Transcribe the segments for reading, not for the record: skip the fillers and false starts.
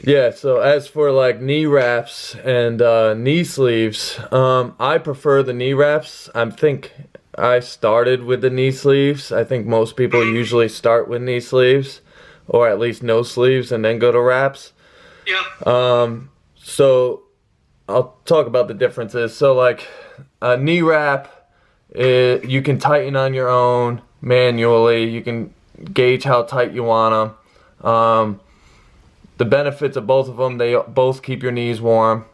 Yeah, so as for like knee wraps and knee sleeves, I prefer the knee wraps. I think I started with the knee sleeves. I think most people Mhm. usually start with knee sleeves, or at least no sleeves, and then go to wraps. Yeah. So I'll talk about the differences. So like a knee wrap, you can tighten on your own manually. You can gauge how tight you want them. The benefits of both of them, they both keep your knees warm,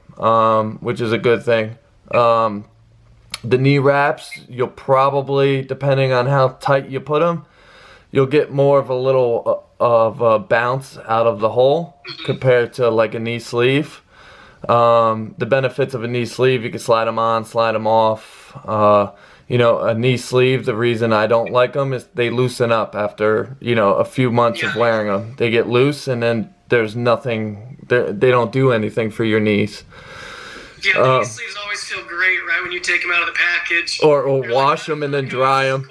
which is a good thing. The knee wraps, you'll probably, depending on how tight you put them, you'll get more of a little of a bounce out of the hole compared to like a knee sleeve. The benefits of a knee sleeve, you can slide them on, slide them off. A knee sleeve, the reason I don't like them is they loosen up after, a few months Yeah. of wearing them. They get loose and then there's nothing, they don't do anything for your knees. Yeah, the knee sleeves always feel great, right, when you take them out of the package. Or You're like, wash them and then dry them.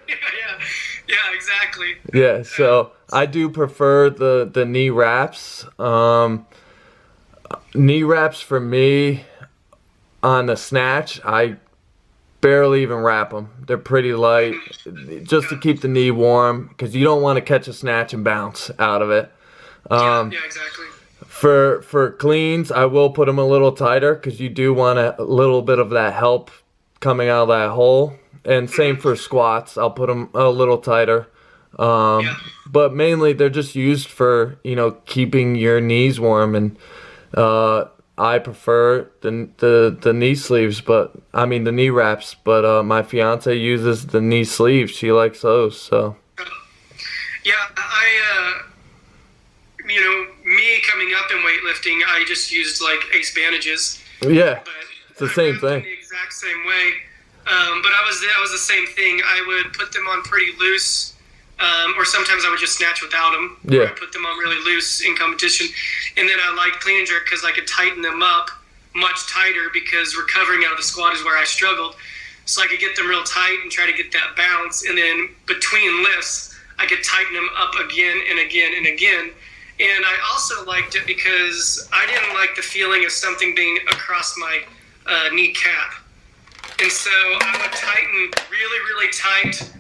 yeah, yeah, yeah, exactly. Yeah, so I do prefer the knee wraps. Knee wraps for me on the snatch, I barely even wrap them. They're pretty light, just to keep the knee warm, because you don't want to catch a snatch and bounce out of it. Yeah, yeah, exactly. For cleans, I will put them a little tighter, because you do want a little bit of that help coming out of that hole. And same for squats, I'll put them a little tighter. Yeah. But mainly they're just used for keeping your knees warm, and I prefer the knee sleeves, but I mean the knee wraps. But my fiance uses the knee sleeves. She likes those. So Yeah, me coming up in weightlifting, I just used like ace bandages, yeah, but it's the I same wrapped them thing. the exact same way. But I was the same thing. I would put them on pretty loose, or sometimes I would just snatch without them. Or Yeah, I put them on really loose in competition, and then I liked clean and jerk because I could tighten them up much tighter because recovering out of the squat is where I struggled. So I could get them real tight and try to get that bounce, and then between lifts, I could tighten them up again and again and again. And I also liked it because I didn't like the feeling of something being across my kneecap. And so I would tighten really, really tight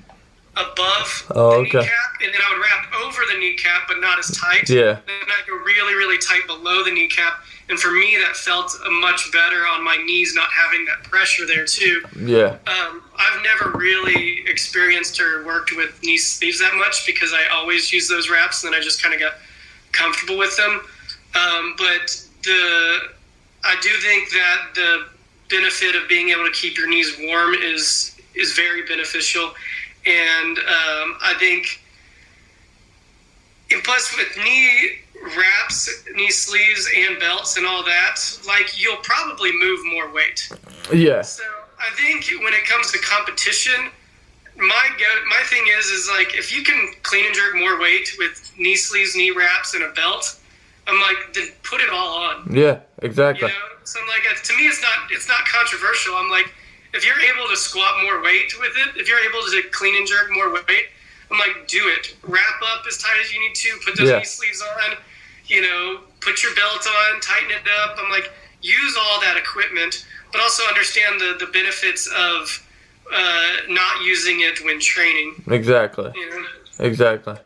above Oh, the okay. kneecap, and then I would wrap over the kneecap, but not as tight. Yeah, Then I'd go really, really tight below the kneecap. And for me, that felt much better on my knees, not having that pressure there, too. yeah, I've never really experienced or worked with knee sleeves that much because I always use those wraps, and then I just kind of got comfortable with them. But I do think that the benefit of being able to keep your knees warm is very beneficial, and I think, and plus with knee wraps, knee sleeves, and belts and all that, like you'll probably move more weight. yeah, So I think when it comes to competition, my thing is like if you can clean and jerk more weight with knee sleeves, knee wraps, and a belt, I'm like, then put it all on. yeah. You Exactly. know, so I'm like, to me, it's not controversial. I'm like, if you're able to squat more weight with it, if you're able to clean and jerk more weight, I'm like, do it. Wrap up as tight as you need to. Put those Yeah. knee sleeves on. Put your belt on. Tighten it up. I'm like, use all that equipment, but also understand the benefits of not using it when training. Exactly. You know. Exactly.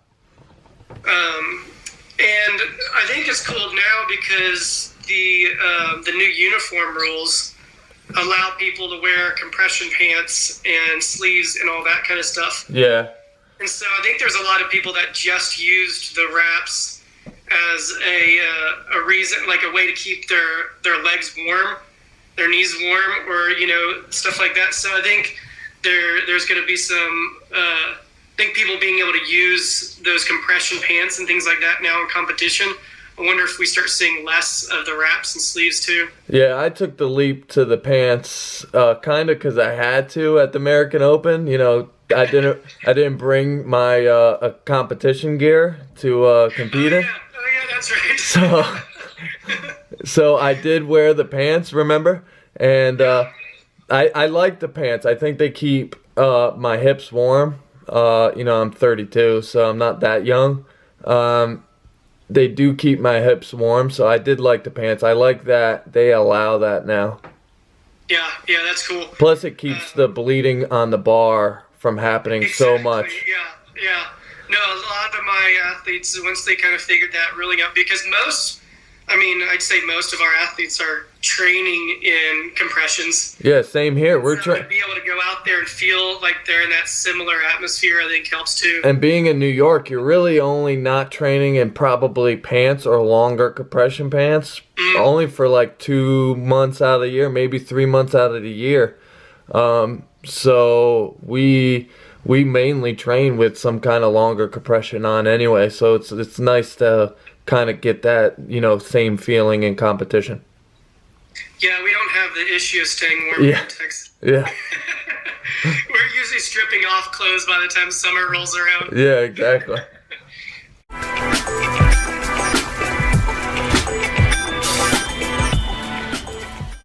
And I think it's cool now because the new uniform rules allow people to wear compression pants and sleeves and all that kind of stuff. Yeah. And so I think there's a lot of people that just used the wraps as a reason, like a way to keep their legs warm, their knees warm, or stuff like that. So I think there's going to be some. I think people being able to use those compression pants and things like that now in competition. I wonder if we start seeing less of the wraps and sleeves too. Yeah, I took the leap to the pants, kind of because I had to at the American Open. I didn't bring my competition gear to compete in. Oh yeah, that's right. So, so I did wear the pants, remember? And I like the pants. I think they keep my hips warm. I'm 32, so I'm not that young. they do keep my hips warm, so I did like the pants. I like that they allow that now. Yeah, that's cool. Plus, it keeps the bleeding on the bar from happening so much. Yeah. No, a lot of my athletes, once they kind of figured that really out, because I'd say most of our athletes are training in compressions. Yeah, same here. We're to be able to go out there and feel like they're in that similar atmosphere, I think helps too. And being in New York, you're really only not training in probably pants or longer compression pants, only for like 2 months out of the year, maybe 3 months out of the year. So we mainly train with some kind of longer compression on anyway. So it's nice to kind of get that, same feeling in competition. Yeah, we don't have the issue of staying warm here in Texas. Yeah. We're usually stripping off clothes by the time summer rolls around. Yeah, exactly.